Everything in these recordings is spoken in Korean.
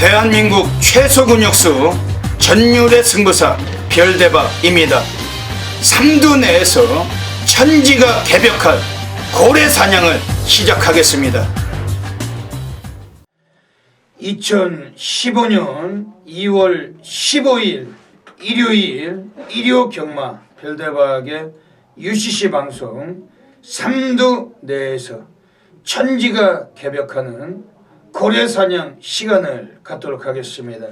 대한민국 최소 근육수 전율의 승부사 별대박입니다. 삼두 내에서 천지가 개벽한 고래 사냥을 시작하겠습니다. 2015년 2월 15일 일요일 일요경마 별대박의 UCC 방송 삼두 내에서 천지가 개벽하는 고래사냥 시간을 갖도록 하겠습니다.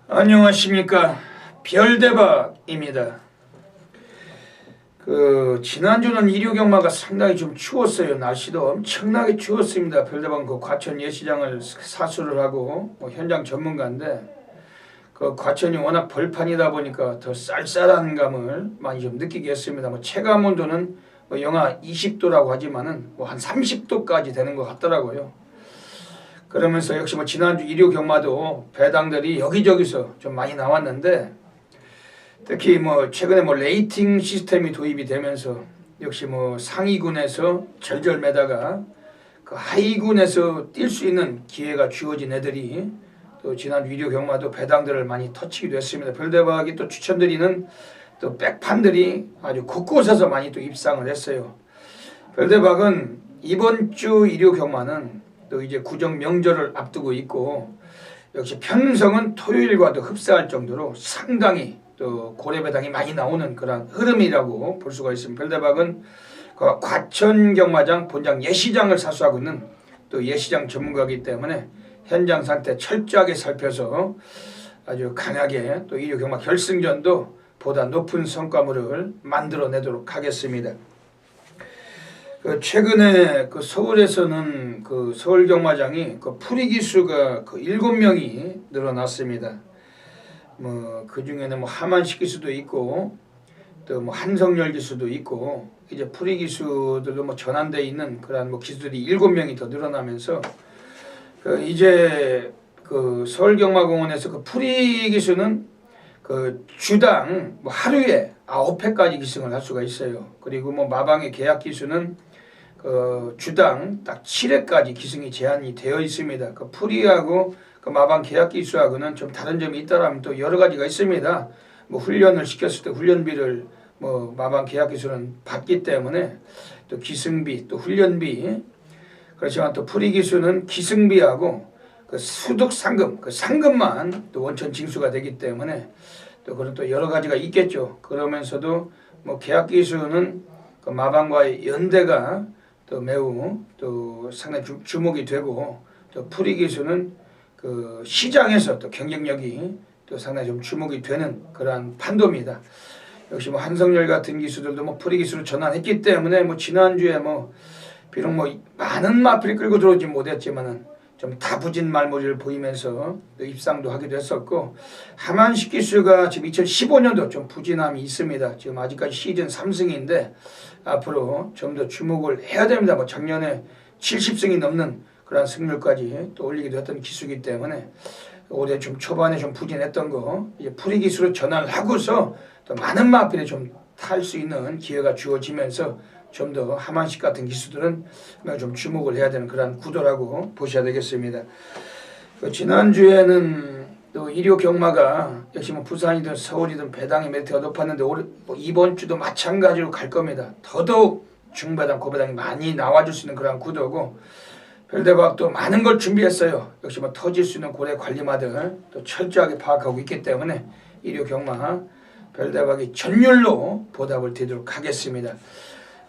안녕하십니까, 별대박입니다. 지난주는 일요경마가 상당히 좀 추웠어요. 날씨도 엄청나게 추웠습니다. 별대박은 그 과천 예시장을 사수를 하고 현장 전문가인데, 그 과천이 워낙 벌판이다 보니까 더 쌀쌀한 감을 많이 좀 느끼게 했습니다. 체감 온도는 영하 20도라고 하지만은 한 30도까지 되는 것 같더라고요. 그러면서 역시 지난주 일요 경마도 배당들이 여기저기서 좀 많이 나왔는데, 특히 최근에 레이팅 시스템이 도입이 되면서 역시 상위군에서 절절매다가 그 하위군에서 뛸 수 있는 기회가 주어진 애들이 또 지난주 일요 경마도 배당들을 많이 터치기도 했습니다. 별대박이 또 추천드리는 또 백판들이 아주 곳곳에서 많이 또 입상을 했어요. 별대박은 이번 주 일요 경마는 또 이제 구정 명절을 앞두고 있고, 역시 편성은 토요일과도 흡사할 정도로 상당히 또 고래 배당이 많이 나오는 그런 흐름이라고 볼 수가 있습니다. 별대박은 그 과천 경마장 본장 예시장을 사수하고 있는 또 예시장 전문가이기 때문에 현장 상태 철저하게 살펴서 아주 강하게 또 일요 경마 결승전도 보다 높은 성과물을 만들어내도록 하겠습니다. 최근에 서울에서는 서울 경마장이 풀이 기수가 7명이 늘어났습니다. 그 중에는 하만식 기수도 있고 또 한성열 기수도 있고, 이제 풀이 기수들도 전환되어 있는 그런 기수들이 7명이 더 늘어나면서 이제 서울경마공원에서 풀이 기수는 주당 하루에 9회까지 기승을 할 수가 있어요. 그리고 마방의 계약 기수는 주당 딱 7회까지 기승이 제한이 되어 있습니다. 풀이하고 마방 계약 기수하고는 좀 다른 점이 있다라면 또 여러 가지가 있습니다. 훈련을 시켰을 때 훈련비를 마방 계약 기수는 받기 때문에 또 기승비 또 훈련비, 그렇지만 또 풀이 기수는 기승비하고 수득 상금, 상금만 또 원천 징수가 되기 때문에 또 그런 또 여러 가지가 있겠죠. 그러면서도 계약 기수는 마방과의 연대가 또 매우 또 상당히 주목이 되고, 또 풀이 기수는 시장에서 또 경쟁력이 또 상당히 좀 주목이 되는 그러한 판도입니다. 역시 한성열 같은 기수들도 풀이 기수로 전환했기 때문에 지난주에 비록 많은 마필이 끌고 들어오지 못했지만은 좀 다부진 말머리를 보이면서 입상도 하기도 했었고, 하만식 기수가 지금 2015년도 좀 부진함이 있습니다. 지금 아직까지 시즌 3승인데 앞으로 좀 더 주목을 해야 됩니다. 작년에 70승이 넘는 그런 승률까지 또 올리기도 했던 기수이기 때문에 올해 좀 초반에 좀 부진했던 거 이제 풀이 기수로 전환을 하고서 또 많은 마필에 좀 탈 수 있는 기회가 주어지면서 좀 더 하만식 같은 기수들은 좀 주목을 해야 되는 그런 구도라고 보셔야 되겠습니다. 지난주에는 또 일요 경마가 역시 부산이든 서울이든 배당의 메리트가 높았는데 이번 주도 마찬가지로 갈 겁니다. 더더욱 중배당, 고배당이 많이 나와줄 수 있는 그런 구도고, 별대박도 많은 걸 준비했어요. 역시 터질 수 있는 고래 관리마들 또 철저하게 파악하고 있기 때문에 일요 경마 별대박이 전율로 보답을 드리도록 하겠습니다.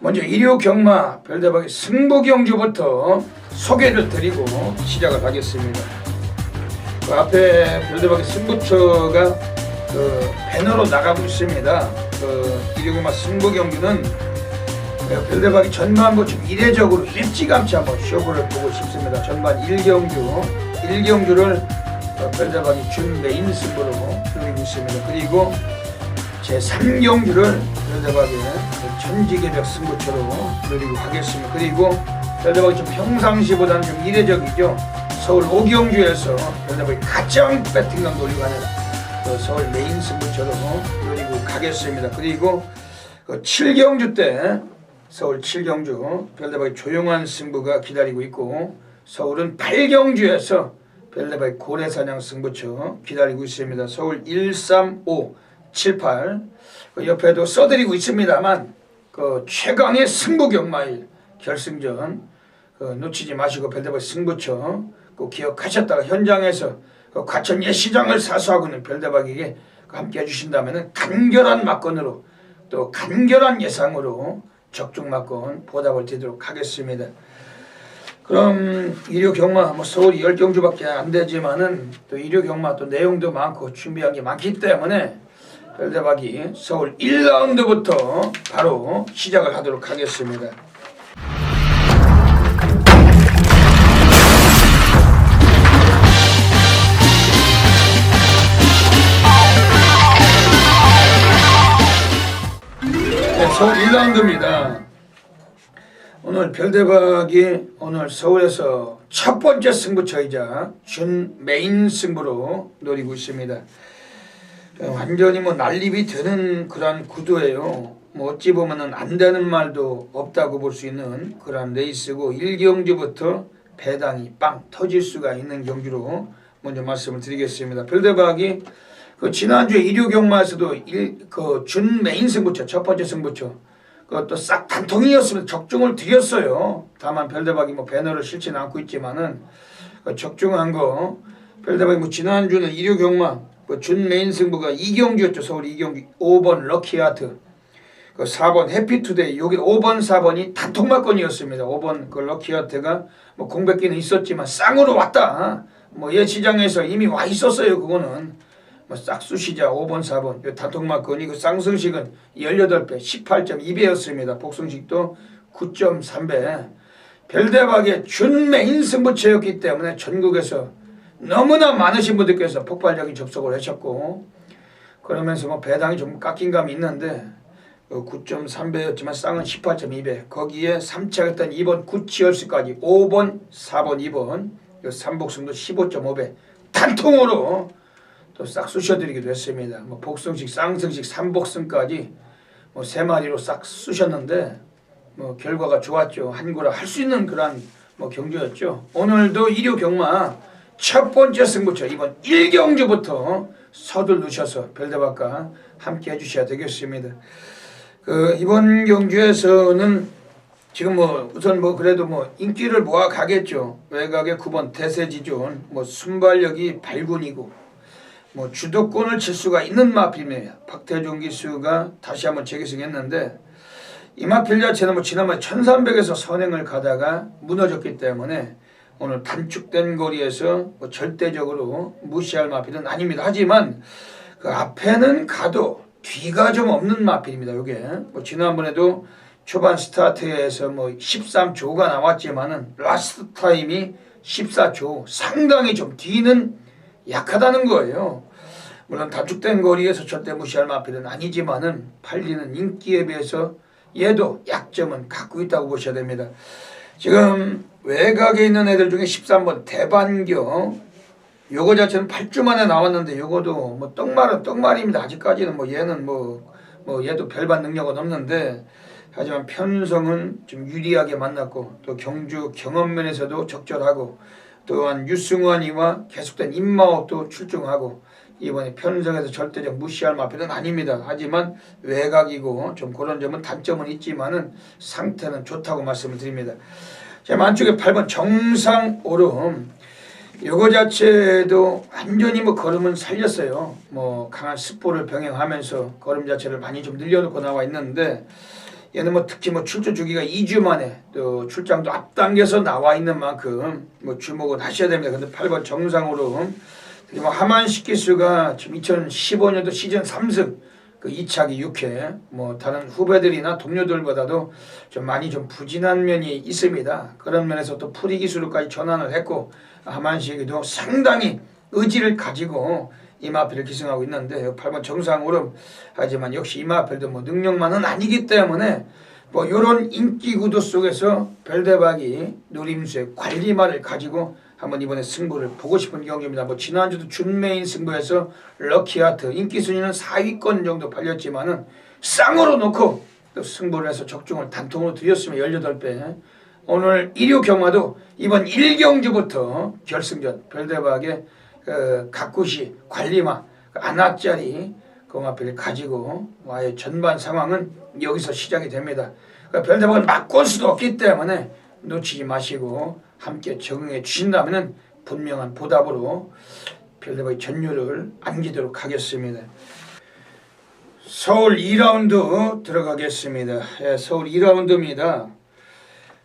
먼저 일요 경마 별대박의 승부경주부터 소개를 드리고 시작을 하겠습니다. 앞에 별대박의 승부처가 배너로 나가고 있습니다. 일요 경마 승부경주는 별대박이 전반부 좀 이례적으로 일찌감치 한번 쇼부를 보고 싶습니다. 전반 1경주를 별대박이 준 메인 승부로 누리고 있습니다. 그리고 제3경주를 별대박의 천지개벽 승부처로 누리고 하겠습니다. 그리고 별대박이 좀 평상시보다는 좀 이례적이죠. 서울 5경주에서 별대박이 가장 배팅감 노리고 하는 서울 메인 승부처로 누리고 가겠습니다. 그리고 7경주 때 서울 7경주 별대박의 조용한 승부가 기다리고 있고, 서울은 팔경주에서 별내바이 고래사냥 승부처 기다리고 있습니다. 서울 13578 그 옆에도 써드리고 있습니다만 그 최강의 승부경마일 결승전 놓치지 마시고 별내바이 승부처 꼭 기억하셨다가 현장에서 그 과천 예시장을 사수하고 있는 별대박에게 함께 해주신다면 간결한 막건으로 또 간결한 예상으로 적중 막건 보답을 드리도록 하겠습니다. 그럼 일요 경마 서울이 10경주밖에 안 되지만은 또 일요 경마 또 내용도 많고 준비한 게 많기 때문에 별대박이 서울 1라운드부터 바로 시작을 하도록 하겠습니다. 네, 서울 1라운드입니다. 오늘 별대박이 오늘 서울에서 첫 번째 승부처이자 준 메인 승부로 노리고 있습니다. 완전히 난립이 되는 그런 구도예요. 어찌 보면은 안 되는 말도 없다고 볼 수 있는 그런 레이스고 1경주부터 배당이 빵 터질 수가 있는 경주로 먼저 말씀을 드리겠습니다. 별대박이 지난주에 일요 경마에서도 준 메인 승부처 첫 번째 승부처 그것도 싹 단통이었으면 적중을 드렸어요. 다만 별대박이 배너를 실지는 않고 있지만은 적중한 거 별대박이 지난주는 일요 경마 준 메인 승부가 2경주였죠. 서울 2경주 5번 럭키하트 4번 해피투데이 여기 5번 4번이 단통막건이었습니다. 5번 그 럭키하트가 공백기는 있었지만 쌍으로 왔다. 예시장에서 이미 와 있었어요. 그거는 싹수시자 5번 4번 단통막건이 그 쌍승식은 18배 18.2배였습니다. 복승식도 9.3배 별대박의 준 메인 승부처였기 때문에 전국에서 너무나 많으신 분들께서 폭발적인 접속을 하셨고 그러면서 배당이 좀 깎인 감이 있는데 9.3배였지만 쌍은 18.2배 거기에 3차였던 2번 구치열수까지 5번 4번 2번 3복승도 15.5배 단통으로 또 싹 쑤셔드리기도 했습니다. 복승식, 쌍승식, 3복승까지 3마리로 싹 쑤셨는데 결과가 좋았죠. 한구라 할 수 있는 그런 경주였죠. 오늘도 일요 경마 첫 번째 승부처 이번 1경주부터 서둘르셔서 별대박과 함께 해주셔야 되겠습니다. 이번 경주에서는 지금 우선 그래도 인기를 모아 가겠죠. 외곽의 9번 대세지존 순발력이 발군이고 주도권을 칠 수가 있는 마필입니다. 박태종 기수가 다시 한번 재기승했는데 이 마필 자체는 지난번에 1300에서 선행을 가다가 무너졌기 때문에 오늘 단축된 거리에서 절대적으로 무시할 마필은 아닙니다. 하지만 그 앞에는 가도 뒤가 좀 없는 마필입니다. 이게 지난번에도 초반 스타트에서 13조가 나왔지만은 라스트 타임이 14조 상당히 좀 뒤는 약하다는 거예요. 물론 단축된 거리에서 절대 무시할 마필은 아니지만은 팔리는 인기에 비해서 얘도 약점은 갖고 있다고 보셔야 됩니다. 지금 외곽에 있는 애들 중에 13번 대반경 요거 자체는 8주 만에 나왔는데 요거도 떡말은 떡말입니다. 아직까지는 얘는 얘도 별반 능력은 없는데 하지만 편성은 좀 유리하게 만났고 또 경주 경험면에서도 적절하고 또한 유승환이와 계속된 임마옥도 출중하고 이번에 편성에서 절대적 무시할 마필은 아닙니다. 하지만 외곽이고 좀 그런 점은 단점은 있지만은 상태는 좋다고 말씀을 드립니다. 제 안쪽에 8번 정상 오름 요거 자체도 완전히 걸음은 살렸어요. 강한 스포를 병행하면서 걸음 자체를 많이 좀 늘려놓고 나와 있는데 얘는 특히 출조 주기가 2주 만에 또 출장도 앞당겨서 나와 있는 만큼 주목은 하셔야 됩니다. 근데 8번 정상으로 특히 하만식 기수가 지금 2015년도 시즌 3승 그 2차기 6회 다른 후배들이나 동료들보다도 좀 많이 좀 부진한 면이 있습니다. 그런 면에서 또 프리 기수로까지 전환을 했고 하만식이도 상당히 의지를 가지고 이마필을 기승하고 있는데 8번 정상오름 하지만 역시 이마필도 능력만은 아니기 때문에 요런 인기 구도 속에서 별대박이 노림수의 관리말을 가지고 한번 이번에 승부를 보고 싶은 경기입니다. 지난주도 준메인 승부에서 럭키하트 인기 순위는 4위권 정도 팔렸지만은 쌍으로 놓고 또 승부를 해서 적중을 단통으로 드렸으면 18배 오늘 1류 경마도 이번 1경주부터 결승전 별대박의 가꾸시 관리마 안악자리 경마표를 가지고 와의 전반 상황은 여기서 시작이 됩니다. 그러니까 별대박을 막을 수도 없기 때문에 놓치지 마시고 함께 적응해 주신다면 분명한 보답으로 별대박의 전율을 안기도록 하겠습니다. 서울 2라운드 들어가겠습니다. 예, 서울 2라운드입니다.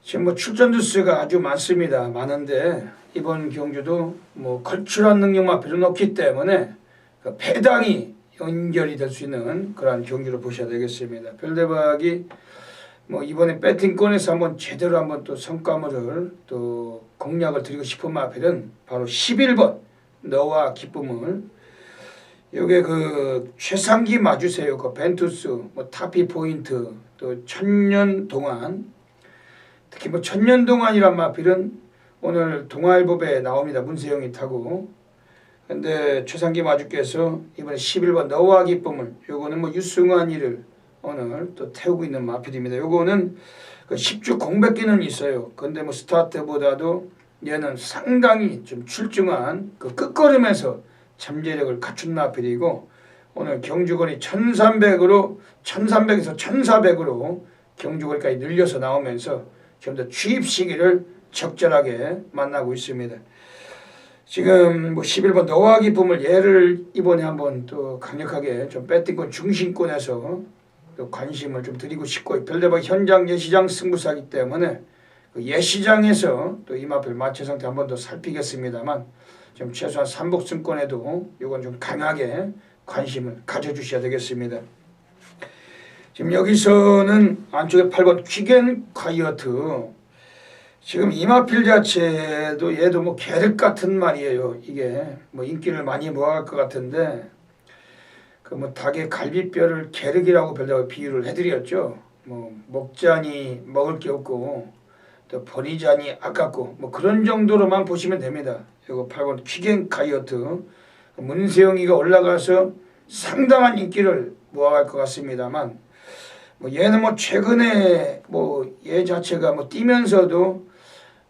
지금 뭐 출전 두수가 아주 많습니다. 많은데 이번 경주도 뭐 걸출한 능력만 필요 없기 때문에 그 배당이 연결이 될 수 있는 그러한 경주로 보셔야 되겠습니다. 별대박이 뭐 이번에 배팅권에서 한번 제대로 한번 또 성과물을 또 공략을 드리고 싶은 마필은 바로 11번 너와 기쁨을 요게 그 최상기 맞으세요. 그 벤투스 뭐 타피 포인트 또 천년 동안 특히 뭐 천년 동안이란 마필은 오늘 동아일보에 나옵니다. 문세영이 타고. 근데 최상기 마주께서 이번에 11번 너와 기쁨을 요거는 뭐 유승환이를 오늘 또 태우고 있는 마필입니다. 요거는 그 10주 공백기는 있어요. 근데 뭐 스타트보다도 얘는 상당히 좀 출중한 그 끝걸음에서 잠재력을 갖춘 마필이고 오늘 경주거리 1300에서 1400으로 경주거리까지 늘려서 나오면서 좀 더 취입 시기를 적절하게 만나고 있습니다. 지금 뭐 11번 너와 기쁨을 얘를 이번에 한번 또 강력하게 좀 배팅권 중심권에서 또 관심을 좀 드리고 싶고 별대박 현장 예시장 승부사기 때문에 그 예시장에서 또 이 마필 마체 상태 한번 더 살피겠습니다만 좀 최소한 삼복승권에도 이건 좀 강하게 관심을 가져주셔야 되겠습니다. 지금 여기서는 안쪽에 8번 퀴겐 콰이어트 지금 이마필 자체도 얘도 뭐 계륵 같은 말이에요. 이게 뭐 인기를 많이 모아갈 것 같은데 그 뭐 닭의 갈비뼈를 계륵이라고 별다고 비유를 해드렸죠. 뭐 먹자니 먹을 게 없고 또 버리자니 아깝고 뭐 그런 정도로만 보시면 됩니다. 이거 8번 퀴겐 콰이어트 문세영이가 올라가서 상당한 인기를 모아갈 것 같습니다만 뭐 얘는 뭐 최근에 뭐 얘 자체가 뭐 뛰면서도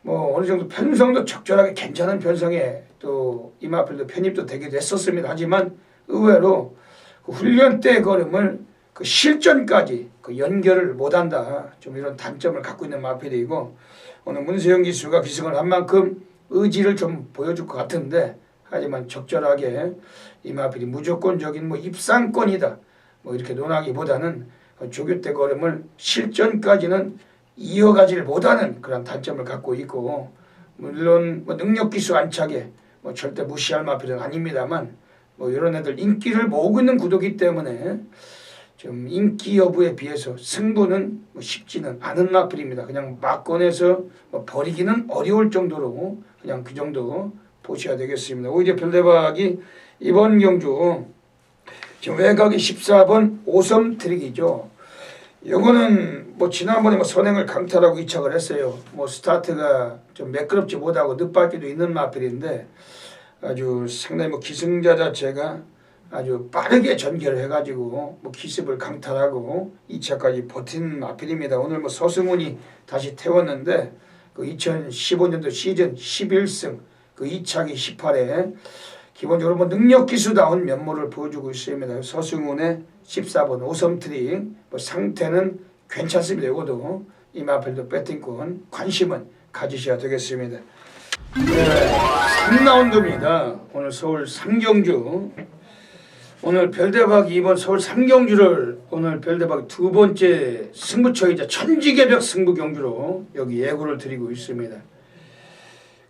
뭐 어느 정도 편성도 적절하게 괜찮은 편성에 또 이마필도 편입도 되기도 했었습니다. 하지만 의외로 그 훈련 때 걸음을 그 실전까지 그 연결을 못한다. 좀 이런 단점을 갖고 있는 마필이고 오늘 문세영 기수가 기승을 한 만큼 의지를 좀 보여줄 것 같은데 하지만 적절하게 이마필이 무조건적인 뭐 입상권이다. 뭐 이렇게 논하기보다는 조교 때 걸음을 실전까지는 이어가지를 못하는 그런 단점을 갖고 있고 물론 뭐 능력 기수 안착에 뭐 절대 무시할 마필은 아닙니다만 뭐 이런 애들 인기를 모으고 있는 구도기 때문에 좀 인기 여부에 비해서 승부는 뭐 쉽지는 않은 마필입니다. 그냥 막 꺼내서 뭐 버리기는 어려울 정도로 그냥 그 정도 보셔야 되겠습니다. 오히려 별대박이 이번 경주 지금 외곽이 14번 오섬 트릭이죠. 요거는 뭐 지난번에 뭐 선행을 강탈하고 이착을 했어요. 뭐 스타트가 좀 매끄럽지 못하고 늦발기도 있는 마필인데 아주 상당히 뭐 기승자 자체가 아주 빠르게 전개를 해가지고 뭐 기습을 강탈하고 2차까지 버틴 마필입니다. 오늘 뭐 서승훈이 다시 태웠는데 그 2015년도 시즌 11승 그 2차기 18회 기본적으로 뭐 능력 기수다운 면모를 보여주고 있습니다. 서승훈의 14번 오섬트릭 뭐 상태는 괜찮습니다. 이것도 이마필도 배팅권 관심은 가지셔야 되겠습니다. 네, 3라운드입니다. 오늘 서울 3경주 오늘 별대박이 이번 서울 3경주를 오늘 별대박 두 번째 승부처이자 천지개벽 승부 경주로 여기 예고를 드리고 있습니다.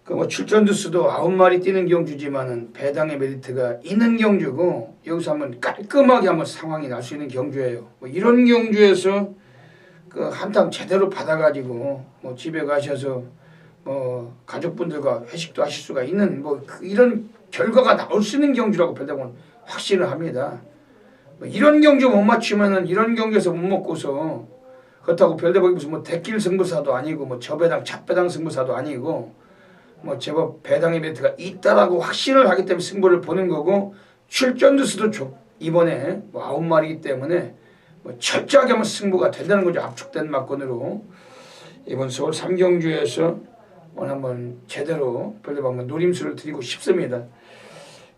그 뭐 출전 두수도 9마리 뛰는 경주지만은 배당의 메리트가 있는 경주고 여기서 한번 깔끔하게 한번 상황이 날 수 있는 경주예요. 뭐 이런 경주에서 그 한탕 제대로 받아가지고 뭐 집에 가셔서 뭐 가족분들과 회식도 하실 수가 있는 뭐 이런 결과가 나올 수 있는 경주라고 별대박은 확신을 합니다. 뭐 이런 경주 못 맞추면은 이런 경주에서 못 먹고서 그렇다고 별대박이 무슨 뭐 대길 승부사도 아니고 뭐 저배당 잡배당 승부사도 아니고 뭐 제법 배당의 메리트가 있다라고 확신을 하기 때문에 승부를 보는 거고 출전 두수도 이번에 뭐 9마리이기 때문에 뭐 철저하게 하면 승부가 된다는 거죠. 압축된 막건으로 이번 서울 삼경주에서 오늘 한번 제대로 별도로 한번 노림수를 드리고 싶습니다.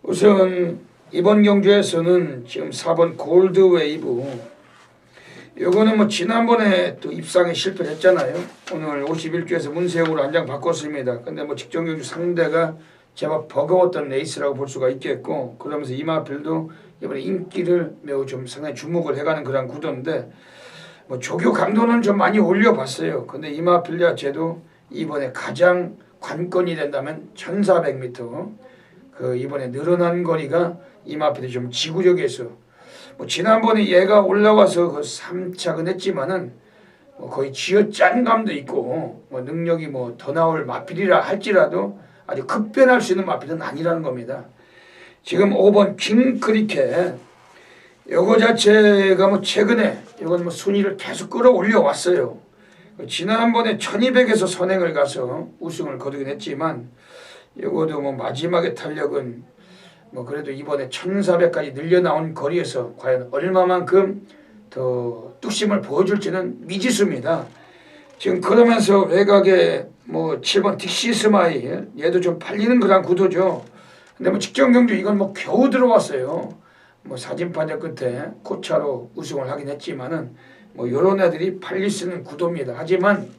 우선 이번 경주에서는 지금 4번 골드웨이브, 요거는 뭐 지난번에 또 입상에 실패했잖아요. 오늘 51주에서 문세영으로 한 장 바꿨습니다. 근데 뭐 직전 경주 상대가 제법 버거웠던 레이스라고 볼 수가 있겠고, 그러면서 이마필도 이번에 인기를 매우 좀 상당히 주목을 해가는 그런 구도인데, 뭐 조교 강도는 좀 많이 올려봤어요. 근데 이마필 자체도 이번에 가장 관건이 된다면 1400m, 그 이번에 늘어난 거리가 이마필이 좀 지구력에서, 뭐 지난번에 얘가 올라와서 그 3착은 했지만은 뭐 거의 쥐어짠 감도 있고, 뭐 능력이 뭐 더 나올 마필이라 할지라도 아주 급변할 수 있는 마필은 아니라는 겁니다. 지금 5번 킹크리켓, 요거 자체가 뭐 최근에 이건 뭐 순위를 계속 끌어올려 왔어요. 지난번에 1200에서 선행을 가서 우승을 거두긴 했지만, 요거도 뭐 마지막에 탄력은 뭐 그래도 이번에 1400까지 늘려나온 거리에서 과연 얼마만큼 더 뚝심을 보여줄지는 미지수입니다. 지금 그러면서 외곽에 뭐 7번 딕시 스마일, 얘도 좀 팔리는 그런 구도죠. 근데 뭐 직전 경주 이건 뭐 겨우 들어왔어요. 뭐 사진 판정 끝에 코차로 우승을 하긴 했지만은 뭐 요런 애들이 팔릴 수 있는 구도입니다. 하지만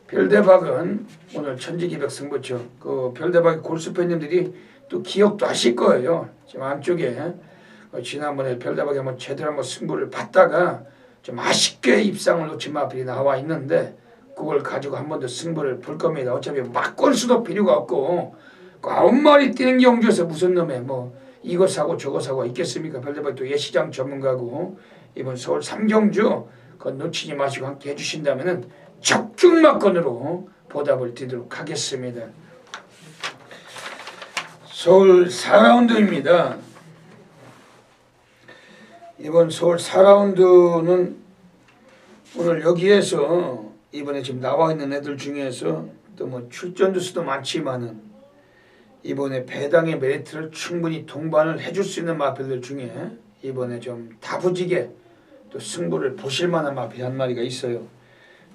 별대박은 오늘 천지기백 승부처, 그 별대박의 골수팬님들이 또 기억도 하실 거예요. 지금 안쪽에 지난번에 별대박에 한번 제대로 한번 승부를 봤다가 좀 아쉽게 입상을 놓친 마필이 나와 있는데, 그걸 가지고 한 번 더 승부를 볼 겁니다. 어차피 막 골수도 필요가 없고, 그 9마리 뛰는 경주에서 무슨 놈의 뭐 이거 사고 저거 사고 있겠습니까? 별대박이 또 예시장 전문가고, 이번 서울 삼경주 그거 놓치지 마시고 함께 해주신다면은 적중마건으로 보답을 드리도록 하겠습니다. 서울 4라운드입니다. 이번 서울 4라운드는 오늘 여기에서 이번에 지금 나와 있는 애들 중에서 또 뭐 출전주 수도 많지만은 이번에 배당의 메리트를 충분히 동반을 해줄 수 있는 마필들 중에 이번에 좀 다부지게 또 승부를 보실 만한 마필 한 마리가 있어요.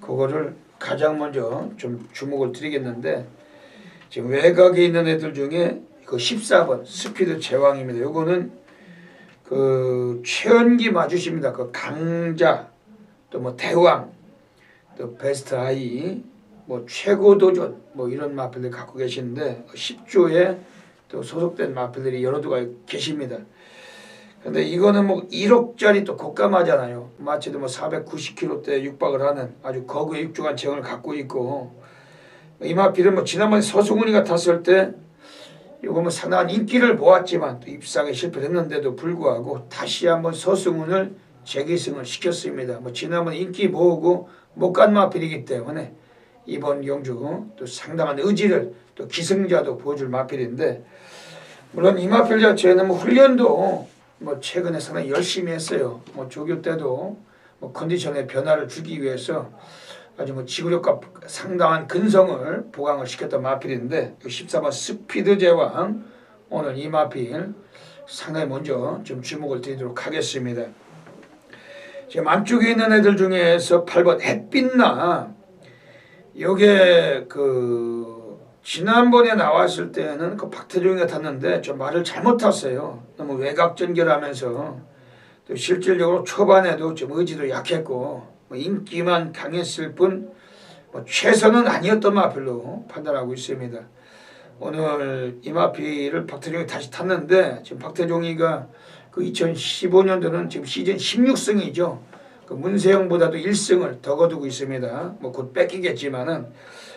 그거를 가장 먼저 좀 주목을 드리겠는데, 지금 외곽에 있는 애들 중에 그 14번 스피드 제왕입니다. 요거는 그 최연기 마주십니다. 그 강자, 또 뭐 대왕, 또 베스트 아이, 뭐 최고 도전, 뭐 이런 마필들 갖고 계시는데 10조에 또 소속된 마필들이 여러 두가 계십니다. 근데 이거는 뭐 1억짜리 또 고가마잖아요. 마치도 뭐 490kg대 육박을 하는 아주 거구의 육중한 체형을 갖고 있고, 이 마필은 뭐 지난번에 서승훈이가 탔을 때 이거 뭐 상당한 인기를 모았지만 또 입상에 실패했는데도 불구하고 다시 한번 서승훈을 재기승을 시켰습니다. 뭐 지난번 인기 모으고 못 간 마필이기 때문에 이번 경주 또 상당한 의지를 또 기승자도 보여줄 마필인데, 물론 이 마필 자체는 뭐 훈련도 뭐 최근에 상당히 열심히 했어요. 뭐 조교 때도 뭐 컨디션의 변화를 주기 위해서 아주 뭐 지구력과 상당한 근성을 보강을 시켰던 마필인데, 14번 스피드 제왕, 오늘 이 마필 상당히 먼저 좀 주목을 드리도록 하겠습니다. 지금 안쪽에 있는 애들 중에서 8번 햇빛나, 요게 그 지난번에 나왔을 때는 그 박태종이가 탔는데 좀 말을 잘못 탔어요. 너무 외곽 전결하면서 또 실질적으로 초반에도 좀 의지도 약했고 뭐 인기만 강했을 뿐 뭐 최선은 아니었던 마필로 판단하고 있습니다. 오늘 이 마필을 박태종이 다시 탔는데, 지금 박태종이가 그 2015년도는 지금 시즌 16승이죠. 그 문세영보다도 1승을 더 거두고 있습니다. 뭐 곧 뺏기겠지만은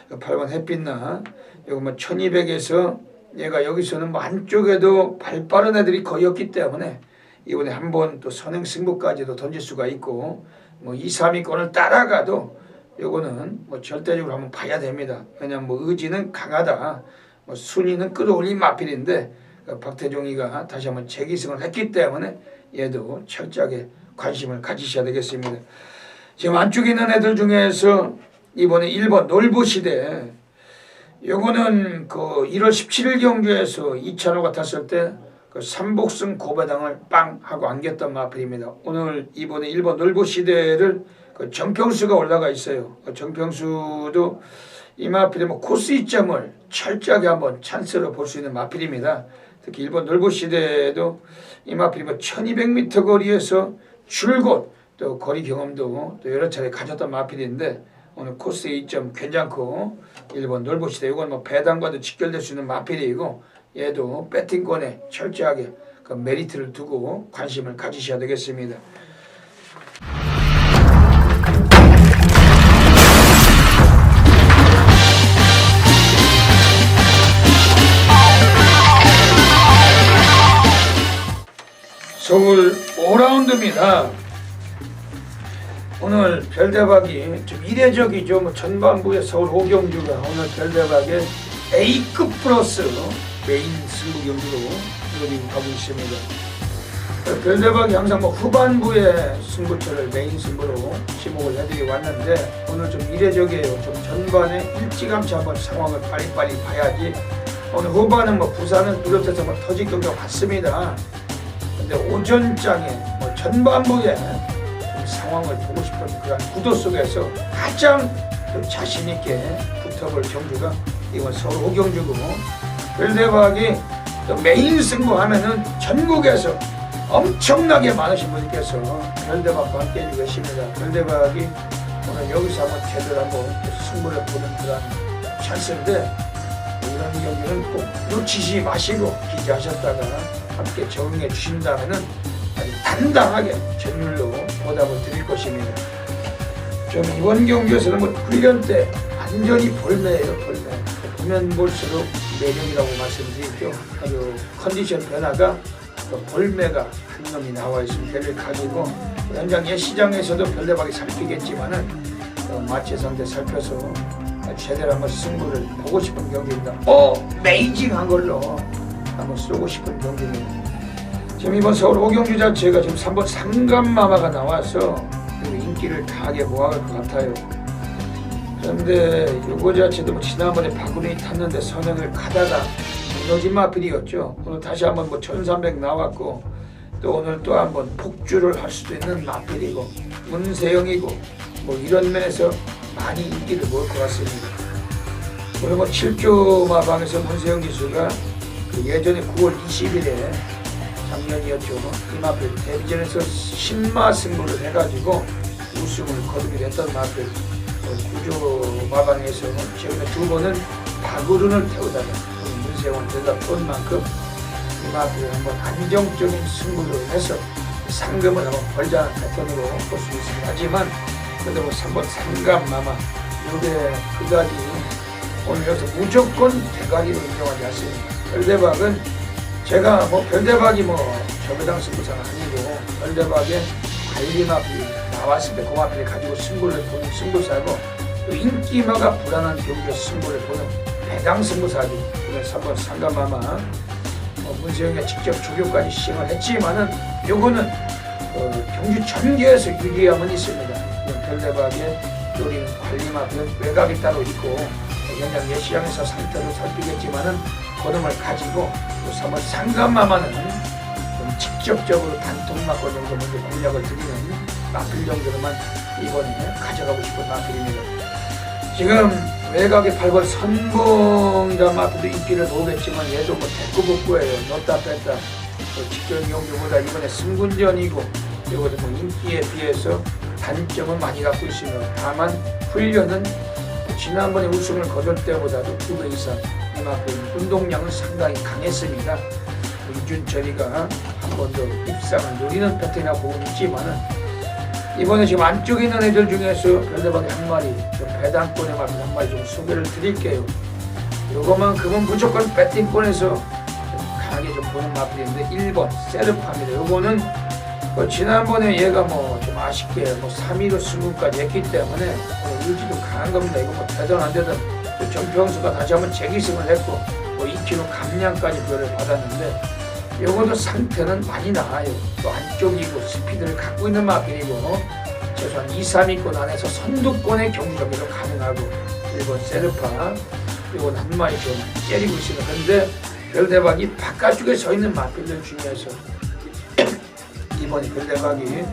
8번 햇빛나, 요거 뭐 1200에서 얘가 여기서는 뭐 안쪽에도 발 빠른 애들이 거의 없기 때문에 이번에 한번 또 선행 승부까지도 던질 수가 있고, 뭐 2, 3위권을 따라가도 요거는 뭐 절대적으로 한번 봐야 됩니다. 왜냐면 뭐 의지는 강하다, 뭐 순위는 끌어올린 마필인데 박태종이가 다시 한번 재기승을 했기 때문에 얘도 철저하게 관심을 가지셔야 되겠습니다. 지금 안쪽에 있는 애들 중에서 이번에 1번 놀부시대, 요거는 그 1월 17일 경주에서 2차로가 탔을 때 그 삼복승 고배당을 빵 하고 안겼던 마필입니다. 오늘 이번에 1번 놀부시대를 그 정평수가 올라가 있어요. 정평수도 이 마필이 뭐 코스 이점을 철저하게 한번 찬스로 볼 수 있는 마필입니다. 특히 일본 놀부 시대에도 이 마필이 뭐 1200m 거리에서 줄곧 또 거리 경험도 또 여러 차례 가졌던 마필인데 오늘 코스 이점 괜찮고 일본 놀부 시대 이건 뭐 배당과도 직결될 수 있는 마필이고 얘도 배팅권에 철저하게 그 메리트를 두고 관심을 가지셔야 되겠습니다. 서울 5라운드입니다. 오늘 별대박이 좀 이례적이죠. 뭐 전반부에 서울 호경주가 오늘 별대박의 A급 플러스 메인 승부 경기로 이루어지고 가고 있습니다. 별대박이 항상 뭐 후반부에 승부처를 메인 승부로 지목을 해드리고 왔는데 오늘 좀 이례적이에요. 좀 전반에 일찌감치 한번 상황을 빨리빨리 봐야지. 오늘 후반은 뭐 부산은 비롯해서 뭐 터질 경기가 같습니다. 근데 오전장에 뭐 전반부에 좀 상황을 보고 싶은 그런 구도 속에서 가장 좀 자신 있게 붙어볼 경주가 이번 서울 호경주고 별대박이 또 메인 승부하면은 전국에서 엄청나게 많으신 분께서 별대박과 함께 해주고 계십니다. 별대박이 오늘 여기서 한번 제대로 한번 승부를 보는 그런 찬스인데 이런 경기는 꼭 놓치지 마시고 기대하셨다가 함께 적응해 주신다면은 아주 당당하게 전율로 보답을 드릴 것입니다. 좀 이번 경기에서는 뭐 훈련 때 완전히 볼매예요, 볼매. 보면 볼수록 매력이라고 말씀드리죠. 아주 컨디션 변화가 볼매가 한 놈이 나와 있으면 배를 가지고 현장 예시장에서도 별대박이 살피겠지만은 마체 상태 살펴서 제대로 한번 승부를 보고 싶은 경기입니다. 메이징한 걸로 한번 쏘고 싶은 경기입니다. 지금 이번 서울 호경주 자체가 지금 3번 상감마마가 나와서 인기를 강하게 모아갈 것 같아요. 그런데 요거 자체도 뭐 지난번에 박은희 탔는데 선행을 가다가 무너진 마필이었죠. 오늘 다시 한번 뭐 1300 나왔고 또 오늘 또 한번 폭주를 할 수도 있는 마필이고 문세영이고 뭐 이런 면에서 많이 인기를 모을 것 같습니다. 오늘 뭐 7조 마방에서 문세영 기수가 그 예전에 9월 20일에 작년이었죠. 이 마필 데뷔전에서 10마 승부를 해가지고 우승을 거두게 됐던 마필 9조 마방에서는 최근에 두 번은 박으run을 태우다가 문세영을 대답한 만큼 이 마필을 한번 안정적인 승부를 해서 상금을 한번 벌자는 패턴으로 볼 수 있습니다. 하지만 그래도 뭐 3번 상감마마 요게 그다지 오늘 여기서 무조건 대가리로 인정하지 않습니다. 별대박은 제가 뭐 별대박이 뭐 저배당 승부사는 아니고 별대박의 관리 마필이 나왔을 때 그 마필을 가지고 승부를 보는 승부사고 또 인기마가 불안한 경기에서 승부를 보는 배당 승부사죠. 오늘 3번 상감마마 문세영이 직접 조교까지 시행을 했지만은 요거는 경주 전개에서 유리함은 있습니다. 별대박의 노리는 관리 마필은 외곽이 따로 있고 현장 예시장에서 상태를 살피겠지만은 거름을 가지고 또 3번 상감마마는 좀 직접적으로 단통막고 정도 먼저 공략을 드리는 마필 정도로만 이번에 가져가고 싶은 마필입니다. 지금 외곽의 8번 선봉자 마필도 인기를 모으겠지만 얘도 뭐 대꾸복구예요. 넣다 뺐다 직전 경주보다 이번에 승군전이고 이것도 뭐 인기에 비해서 단점은 많이 갖고 있으며 다만 훈련은 지난번에 우승을 거둘 때보다도 2배 이상 이만큼 운동량은 상당히 강했습니다. 이준철이가 한 번 더 입상을 노리는 패턴이라고 보고 있지만은 이번에 지금 안쪽에 있는 애들 중에서 별대박이 한 마리 좀 배당권의 마필 한 마리 좀 소개를 드릴게요. 요거만큼은 무조건 배팅권에서 좀 강하게 좀 보는 마필인데 1번 세르파입니다. 요거는 지난번에 얘가 뭐 좀 아쉽게 뭐 3위로 승부까지 했기 때문에 의지도 강한 겁니다. 이거 뭐 되든 안 되든 정평수가 다시 한번 재기승을 했고 뭐 2kg 감량까지 부여를 받았는데 요것도 상태는 많이 나아요. 또 안쪽이고 스피드를 갖고 있는 마필이고 최소한 2, 3위권 안에서 선두권의 경주 경기도 가능하고 1번 세르파 요건 한 마리 좀 때리고 있으면 근데 별대박이 바깥쪽에 서 있는 마필들 중에서 이번에 별대박이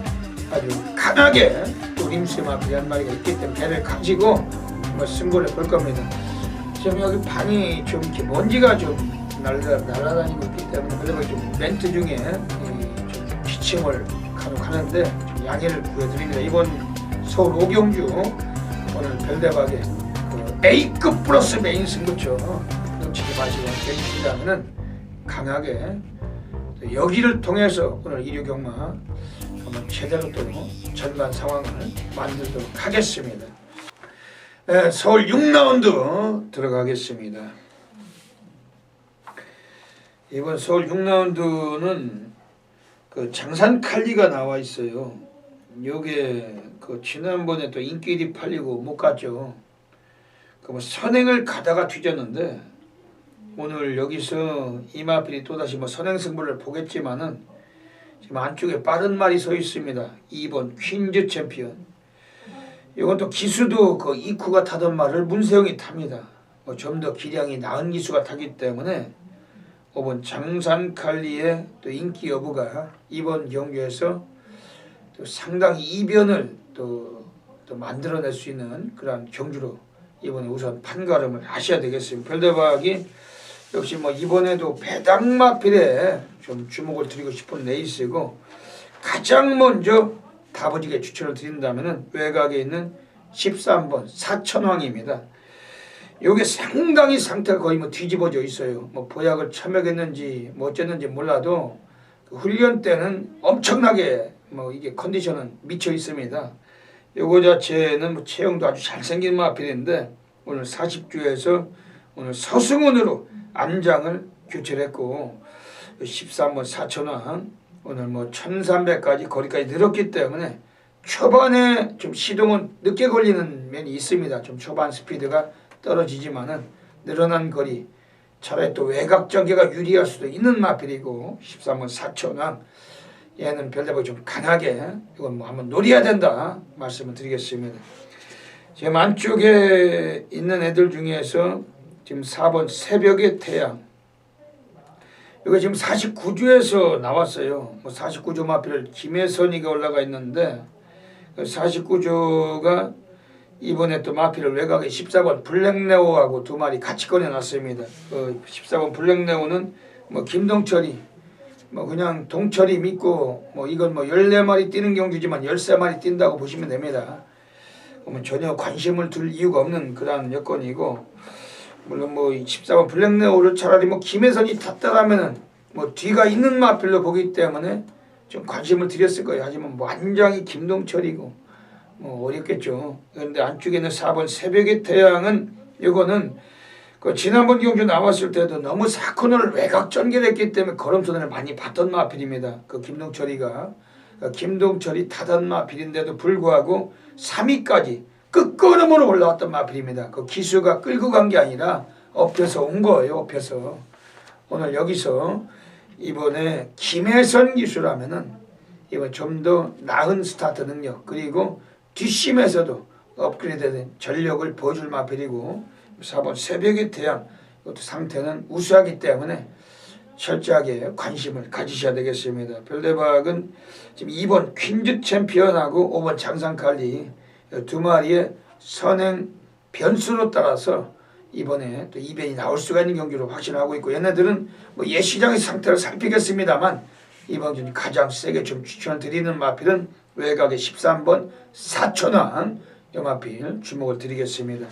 아주 강하게 또 우림스 마필이 한 마리가 있기 때문에 걔를 가지고 뭐 승부를 볼 겁니다. 지금 여기 판이 좀 이렇게 먼지가 좀 날아다니고 있기 때문에 그래서 좀 멘트 중에 좀 기침을 간혹 하는데 좀 양해를 구해드립니다. 이번 서울 오경주 오늘 별대박의 그 A급 플러스 메인 승부처 넘치게 마시고 해주시자면은 강하게 여기를 통해서 오늘 일요 경마 한번 제대로 또 전반 상황을 만들도록 하겠습니다. 네, 서울 6라운드 들어가겠습니다. 이번 서울 6라운드는 그 장산 칼리가 나와 있어요. 요게 그 지난번에 또 인기리 팔리고 못 갔죠. 그 뭐 선행을 가다가 뒤졌는데 오늘 여기서 이마필이 또다시 뭐 선행 승부를 보겠지만은 지금 안쪽에 빠른 말이 서 있습니다. 2번 퀸즈 챔피언. 이건 또 기수도 그 이쿠가 타던 말을 문세영이 탑니다. 뭐 좀 더 기량이 나은 기수가 타기 때문에 5번 장산칼리의 또 인기 여부가 이번 경기에서 또 상당히 이변을 또 만들어낼 수 있는 그런 경주로 이번에 우선 판가름을 하셔야 되겠습니다. 별대박이 역시 뭐 이번에도 배당마필에 좀 주목을 드리고 싶은 레이스고 가장 먼저 다부지게 추천을 드린다면은 외곽에 있는 13번 사천왕입니다. 이게 상당히 상태가 거의 뭐 뒤집어져 있어요. 뭐 보약을 처먹였는지 뭐 어쨌는지 몰라도 그 훈련 때는 엄청나게 뭐 이게 컨디션은 미쳐 있습니다. 요거 자체는 뭐 체형도 아주 잘생긴 마필인데 오늘 40주에서 오늘 서승훈으로 안장을 교체했고 13번 사천왕 오늘 뭐 1300까지 거리까지 늘었기 때문에 초반에 좀 시동은 늦게 걸리는 면이 있습니다. 좀 초반 스피드가 떨어지지만은 늘어난 거리 차라리 또 외곽 전개가 유리할 수도 있는 마필이고 13번 사천왕 얘는 별대박이 좀 강하게 이건 뭐 한번 노려야 된다 말씀을 드리겠습니다. 지금 안쪽에 있는 애들 중에서 지금 4번 새벽의 태양 이거 지금 49주에서 나왔어요. 뭐 49주 마필 김혜선이가 올라가 있는데 49주가 이번에 또 마필을 외곽에 14번 블랙레오하고 두 마리 같이 꺼내놨습니다. 14번 블랙레오는 뭐 김동철이 뭐 그냥 동철이 믿고 뭐 이건 뭐 14마리 뛰는 경주지만 13마리 뛴다고 보시면 됩니다. 그러면 전혀 관심을 둘 이유가 없는 그런 여건이고 물론 뭐 14번 블랙레오를 차라리 뭐 김혜선이 탔다라면은 뭐 뒤가 있는 마필로 보기 때문에 좀 관심을 드렸을 거예요. 하지만 뭐 안장이 김동철이고 뭐 어렵겠죠. 그런데 안쪽에는 4번 새벽의 태양은 이거는 그 지난번 경주 나왔을 때도 너무 4코너를 외곽 전개했기 때문에 걸음선을 많이 봤던 마필입니다. 그 김동철이가 김동철이 타던 마필인데도 불구하고 3위까지 끝걸음으로 올라왔던 마필입니다. 그 기수가 끌고 간 게 아니라 업혀서 온 거예요. 업혀서 오늘 여기서 이번에 김혜선 기수라면은 이번 좀 더 나은 스타트 능력 그리고 뒷심에서도 업그레이드된 전력을 보여줄 마필이고 4번 새벽의 태양 이것도 상태는 우수하기 때문에 철저하게 관심을 가지셔야 되겠습니다. 별대박은 지금 2번 퀸즈 챔피언하고 5번 장산칼리 두 마리의 선행 변수로 따라서 이번에 또 이변이 나올 수가 있는 경기로 확신하고 있고 얘네들은 뭐 예시장의 상태를 살피겠습니다만 이번 경기 가장 세게 좀 추천을 드리는 마필은 외곽의 13번 사천왕 여마필 주목을 드리겠습니다.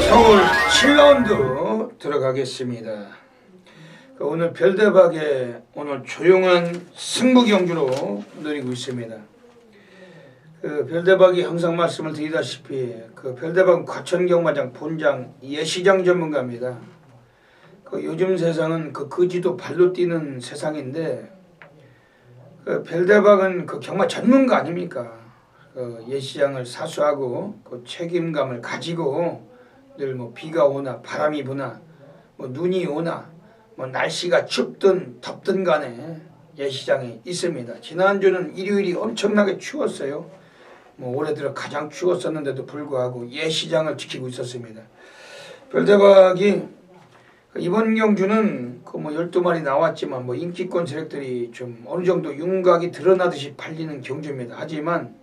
서울 7라운드 들어가겠습니다. 오늘 별대박의 오늘 조용한 승부 경주로 누리고 있습니다. 그 별대박이 항상 말씀을 드리다시피 그 별대박은 과천경마장 본장 예시장 전문가입니다. 그 요즘 세상은 그 거지도 발로 뛰는 세상인데 그 별대박은 그 경마 전문가 아닙니까? 그 예시장을 사수하고 그 책임감을 가지고 늘 뭐 비가 오나 바람이 부나 뭐 눈이 오나 뭐 날씨가 춥든 덥든 간에 예시장에 있습니다. 지난주는 일요일이 엄청나게 추웠어요. 뭐 올해 들어 가장 추웠었는데도 불구하고 예시장을 지키고 있었습니다. 별대박이 이번 경주는 그 뭐 12마리 나왔지만 뭐 인기권 세력들이 좀 어느 정도 윤곽이 드러나듯이 팔리는 경주입니다. 하지만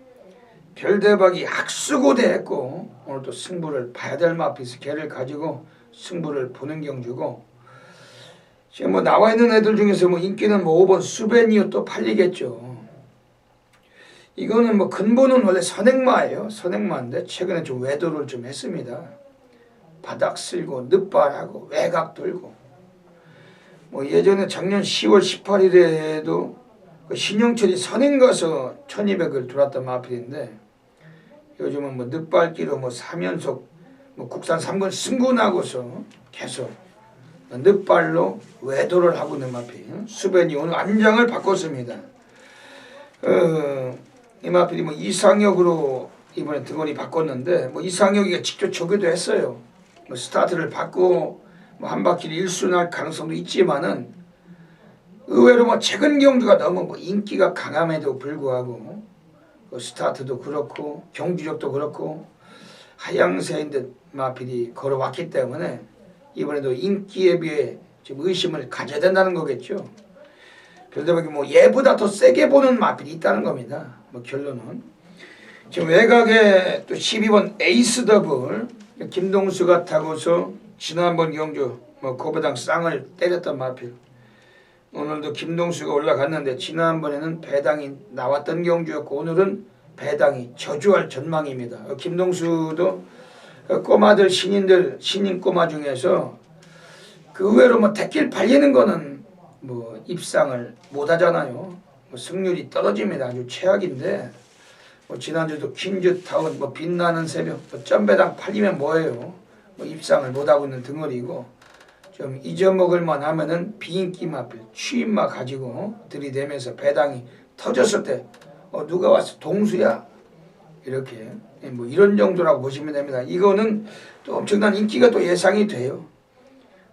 별대박이 학수고대했고 오늘 또 승부를 봐야 될 마피스 개를 가지고 승부를 보는 경주고, 지금 뭐 나와 있는 애들 중에서 뭐 인기는 뭐 5번 수베니오 또 팔리겠죠. 이거는 뭐 근본은 원래 선행마예요. 선행마인데 최근에 좀 외도를 좀 했습니다. 바닥 쓸고 늑발하고 외곽 돌고, 뭐 예전에 작년 10월 18일에도 그 신영철이 선행 가서 1200을 돌았던 마필인데, 요즘은 뭐 늑발기로 뭐 3연속 뭐 국산 3권 승군하고서 계속 늑발로 외도를 하고 있는 마필 수벤이 오늘 안장을 바꿨습니다. 이 마필이 뭐 이상혁으로 이번에 등원이 바꿨는데, 뭐 이상혁이가 직접 조교도 했어요. 뭐 스타트를 받고 뭐 한 바퀴를 일순할 가능성도 있지만은 의외로 뭐 최근 경주가 너무 뭐 인기가 강함에도 불구하고 그 스타트도 그렇고 경주력도 그렇고 하향세인 듯 마필이 걸어왔기 때문에 이번에도 인기에 비해 지금 의심을 가져야 된다는 거겠죠. 별대박이 뭐 얘보다 더 세게 보는 마필이 있다는 겁니다. 뭐 결론은 지금 외곽에 또 12번 에이스 더블 김동수가 타고서 지난번 경주 뭐 고배당 쌍을 때렸던 마필, 오늘도 김동수가 올라갔는데 지난번에는 배당이 나왔던 경주였고 오늘은 배당이 저주할 전망입니다. 김동수도 꼬마들 신인 꼬마 중에서 그 의외로 뭐 대길 팔리는 거는 뭐 입상을 못 하잖아요. 뭐 승률이 떨어집니다. 아주 최악인데, 뭐 지난주도 퀸즈타운 뭐 빛나는 새벽 뭐 점배당 팔리면 뭐예요. 뭐 입상을 못 하고 있는 덩어리고, 좀 잊어먹을만 하면은 비인기 마필 취임마 가지고 들이대면서 배당이 터졌을 때 누가 와서 동수야 이렇게 뭐 이런 정도라고 보시면 됩니다. 이거는 또 엄청난 인기가 또 예상이 돼요.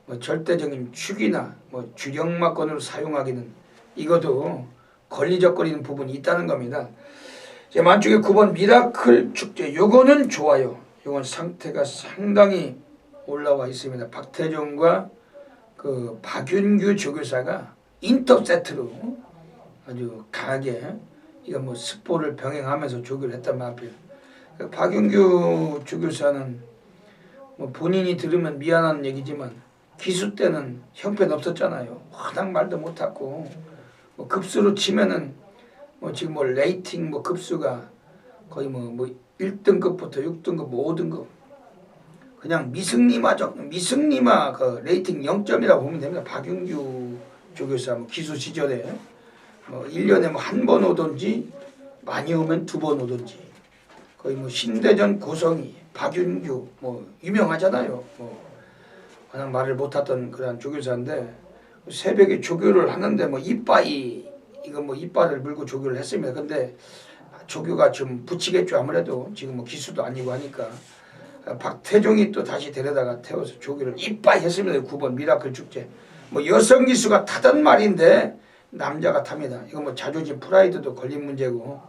뭐 절대적인 축이나 뭐 주력마권으로 사용하기는 이것도 걸리적거리는 부분이 있다는 겁니다. 제 만쪽에 9번 미라클 축제, 요거는 좋아요. 요건 상태가 상당히 올라와 있습니다. 박태종과 그 박윤규 조교사가 인터세트로 아주 강하게 이거 뭐 스포를 병행하면서 조교를 했단 말이에요. 박윤규 조교사는 뭐 본인이 들으면 미안한 얘기지만 기수 때는 형편없었잖아요. 워낙 말도 못하고 뭐 급수로 치면은 뭐 지금 뭐 레이팅 뭐 급수가 거의 뭐 1등급부터 6등급 뭐 5등급 그냥 미승리마 그 레이팅 0점이라고 보면 됩니다. 박윤규 조교사 뭐 기수 시절에 뭐 1년에 뭐 한 번 오든지 많이 오면 2번 오든지 거의 뭐 신대전 고성이 박윤규 뭐 유명하잖아요. 뭐 워낙 말을 못하던 그런 조교사인데 새벽에 조교를 하는데 뭐 이빠이 이거 뭐 이빨을 물고 조교를 했습니다. 근데 조교가 좀 붙이겠죠. 아무래도 지금 뭐 기수도 아니고 하니까 박태종이 또 다시 데려다가 태워서 조교를 이빠이 했습니다. 9번 미라클 축제. 뭐 여성 기수가 타던 말인데 남자가 탑니다. 이거 뭐 자존심 프라이드도 걸린 문제고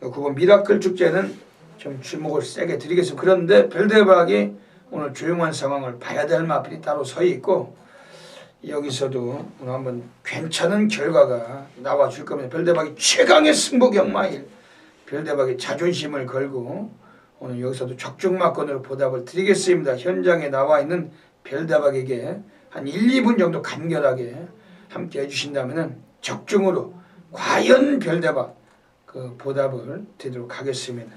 9번 미라클 축제는 좀 주목을 세게 드리겠습니다. 그런데 별대박이 오늘 조용한 상황을 봐야 될 마필이 따로 서 있고 여기서도 오늘 한번 괜찮은 결과가 나와줄 겁니다. 별대박이 최강의 승부 경마일, 별대박이 자존심을 걸고 오늘 여기서도 적중마건으로 보답을 드리겠습니다. 현장에 나와 있는 별대박에게 한 1, 2분 정도 간결하게 함께 해주신다면 적중으로 과연 별대박 그 보답을 드리도록 하겠습니다.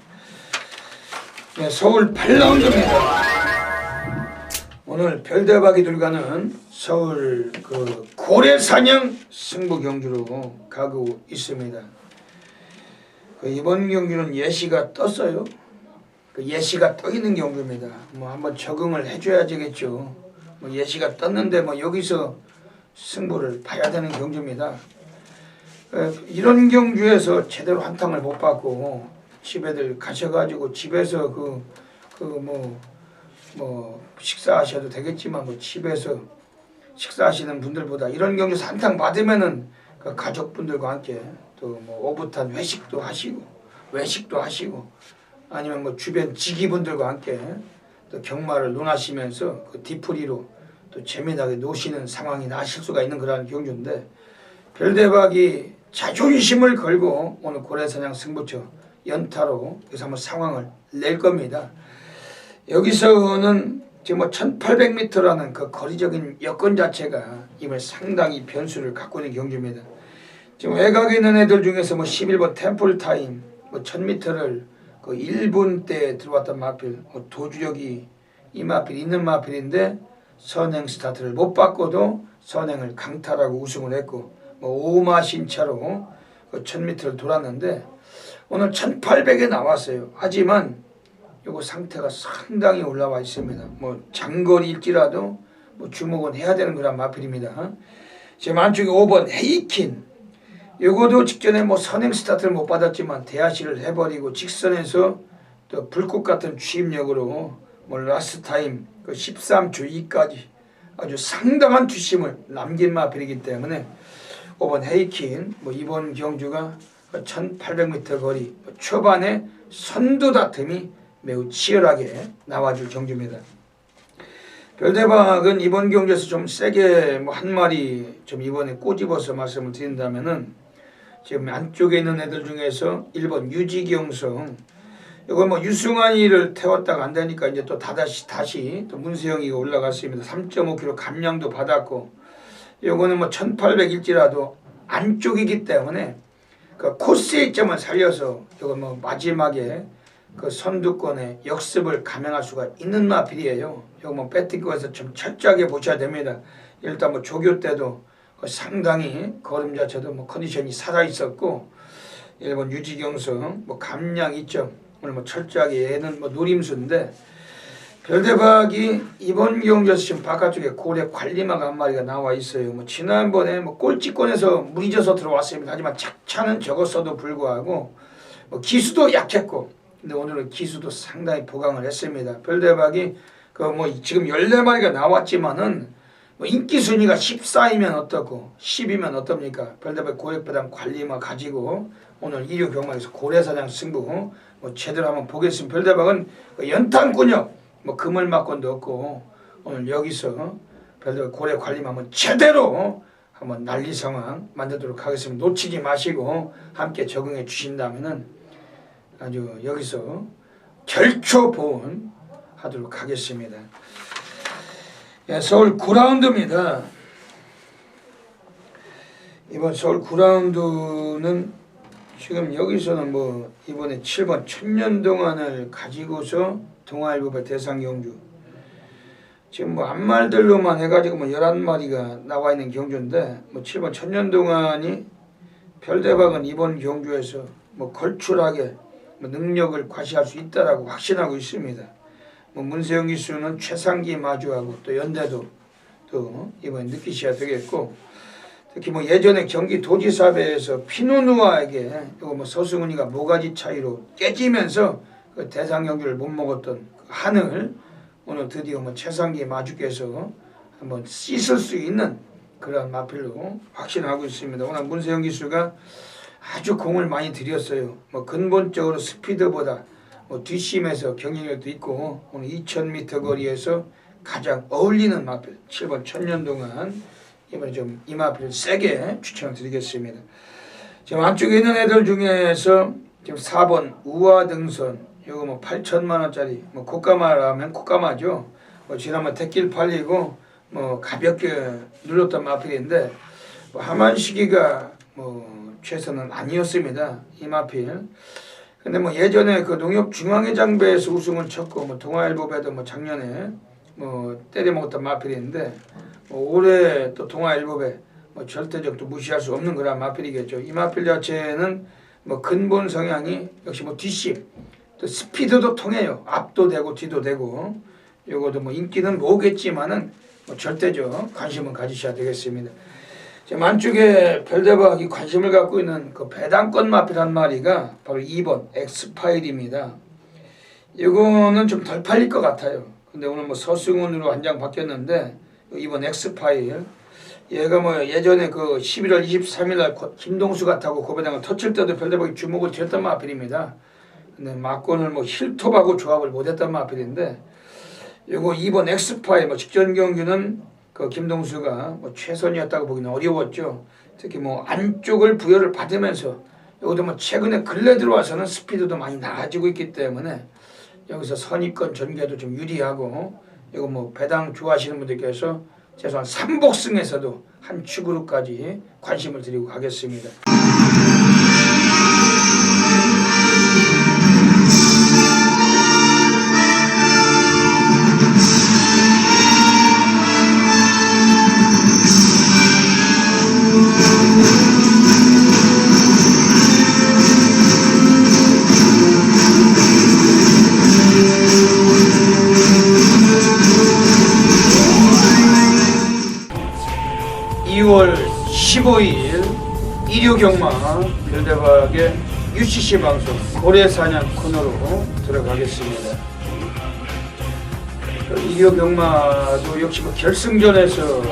네, 서울 8라운드입니다. 오늘 별대박이 들어가는 서울 그 고래사냥 승부 경주로 가고 있습니다. 그 이번 경주는 예시가 떴어요. 그 예시가 떠 있는 경주입니다. 뭐 한번 적응을 해줘야 되겠죠. 뭐 예시가 떴는데 뭐 여기서 승부를 봐야 되는 경주입니다. 이런 경주에서 제대로 한탕을 못 받고 집에들 가셔가지고 집에서 뭐 식사하셔도 되겠지만 뭐 집에서 식사하시는 분들보다 이런 경주에서 한탕 받으면은 그 가족분들과 함께 또 뭐 오붓한 회식도 하시고 외식도 하시고 아니면 뭐 주변 지기분들과 함께 또 경마를 논하시면서 그 뒤풀이로 또 재미나게 노시는 상황이 나실 수가 있는 그러한 경주인데, 별대박이 자존심을 걸고 오늘 고래사냥 승부처 연타로 여기서 한번 상황을 낼 겁니다. 여기서는 지금 뭐 1800m라는 그 거리적인 여건 자체가 이번에 상당히 변수를 갖고 있는 경주입니다. 지금 외곽에 있는 애들 중에서 뭐 11번 템플타임 뭐 1000m를 그 1분대에 들어왔던 마필, 뭐 도주력이 이 마필 있는 마필인데 선행 스타트를 못 바꿔도 선행을 강탈하고 우승을 했고, 뭐 5마 신차로 그 1000m를 돌았는데 오늘 1800에 나왔어요. 하지만 요거 상태가 상당히 올라와 있습니다. 뭐 장거리일지라도 뭐 주목은 해야 되는 그런 마필입니다. 지금 안쪽에 5번 헤이킨, 요거도 직전에 뭐 선행 스타트를 못 받았지만 대하시를 해버리고 직선에서 또 불꽃 같은 추임력으로 뭐 라스트 타임 그 13초 2까지 아주 상당한 투심을 남긴 마필이기 때문에 5번 헤이킨, 뭐 이번 경주가 1800m 거리 초반에 선두 다툼이 매우 치열하게 나와줄 경주입니다. 별대박은 이번 경주에서 좀 세게 뭐 한 마리 좀 이번에 꼬집어서 말씀을 드린다면은, 지금 안쪽에 있는 애들 중에서 1번 유지경성, 이건 뭐 유승환이를 태웠다가 안 되니까 이제 또 다시 또 문세영이가 올라갔습니다. 3.5kg 감량도 받았고, 요거는 뭐 1800일지라도 안쪽이기 때문에 그 코스의 점을 살려서 요거 뭐 마지막에 그 선두권의 역습을 감행할 수가 있는 마필이에요. 이거 뭐 배팅권에서 좀 철저하게 보셔야 됩니다. 일단 뭐 조교 때도 상당히 걸음 자체도 뭐 컨디션이 살아 있었고, 일본 유지경성 뭐 감량 2점 오늘 뭐 철저하게 얘는 뭐 노림수인데, 별대박이 이번 경주에서 지금 바깥쪽에 고래 관리마가 한 마리가 나와 있어요. 뭐 지난번에 뭐 꼴찌권에서 무리져서 들어왔습니다. 하지만 착차는 적었어도 불구하고 뭐 기수도 약했고, 근데 오늘은 기수도 상당히 보강을 했습니다. 별대박이 그 뭐 지금 14마리가 나왔지만은 뭐 인기 순위가 14이면 어떻고 10이면 어떻습니까? 별대박 고액배당 관리마 가지고 오늘 1위 경마에서 고래사냥 승부 뭐 제대로 한번 보겠습니다. 별대박은 그 연탄군역 뭐 그물막권도 없고 오늘 여기서 별대박 고래 관리마 한번 제대로 한번 난리 상황 만들도록 하겠습니다. 놓치지 마시고 함께 적응해 주신다면은 아주 여기서 결초 보온 하도록 하겠습니다. 예, 서울 9라운드입니다. 이번 서울 9라운드는 지금 여기서는 뭐 이번에 7번 천년동안을 가지고서 동아일보배 대상경주, 지금 뭐 앞말들로만 해가지고 뭐 11마리가 나와 있는 경주인데, 뭐 7번 천년동안이 별대박은 이번 경주에서 뭐 걸출하게 뭐 능력을 과시할 수 있다라고 확신하고 있습니다. 뭐 문세영 기수는 최상기 마주하고 또 연대도 또 이번에 느끼셔야 되겠고, 특히 뭐 예전에 경기도지사배에서 피노누아에게 이거 뭐 서승훈이가 모가지 차이로 깨지면서 그 대상 경기를 못 먹었던 그 한을 오늘 드디어 뭐 최상기 마주께서 한번 씻을 수 있는 그런 마필로 확신하고 있습니다. 오늘 문세영 기수가 아주 공을 많이 들였어요. 뭐 근본적으로 스피드보다 뭐 뒷심에서 경쟁력도 있고 오늘 2000m 거리에서 가장 어울리는 마필 7번 천년동안 이번에 좀 이 마필을 세게 추천을 드리겠습니다. 지금 안쪽에 있는 애들 중에서 지금 4번 우화등선, 이거 뭐 8천만 원짜리 뭐 콧가마라면 콧가마죠. 뭐 지난번 택길 팔리고 뭐 가볍게 눌렀던 마필인데 뭐 하만시기가 뭐 최선은 아니었습니다. 이 마필. 근데 뭐 예전에 그 농협 중앙회장배에서 우승을 쳤고 뭐 동아일보배도 뭐 작년에 뭐 때려먹었던 마필인데 뭐 올해 또 동아일보배 뭐 절대적도 무시할 수 없는 그런 마필이겠죠. 이 마필 자체는 뭐 근본 성향이 역시 뭐 뒷심 또 스피드도 통해요. 앞도 되고 뒤도 되고, 요것도 뭐 인기는 뭐겠지만은 뭐 절대적 관심은 가지셔야 되겠습니다. 지금 안쪽에 별대박이 관심을 갖고 있는 그 배당권 마필 한 마리가 바로 2번 엑스파일입니다. 이거는 좀 덜 팔릴 것 같아요. 근데 오늘 뭐 서승훈으로 한 장 바뀌었는데 2번 엑스파일, 얘가 뭐 예전에 그 11월 23일 날 김동수가 타고 고배당을 터칠 때도 별대박이 주목을 쥐었던 마필입니다. 근데 막건을 뭐 힐톱하고 조합을 못했던 마필인데, 요거 이번 엑스파의 뭐 직전 경기는 그 김동수가 뭐 최선이었다고 보기는 어려웠죠. 특히 뭐 안쪽을 부여를 받으면서, 여기도 뭐 최근에 근래 들어와서는 스피드도 많이 나아지고 있기 때문에 여기서 선입권 전개도 좀 유리하고, 이거 뭐 배당 좋아하시는 분들께서 최소한 3복승에서도 한 축으로까지 관심을 드리고 가겠습니다. 2월 15일 일요경마 별대박의 UCC 방송 고래사냥 코너로 들어가겠습니다. 일요경마도 역시 뭐 결승전에서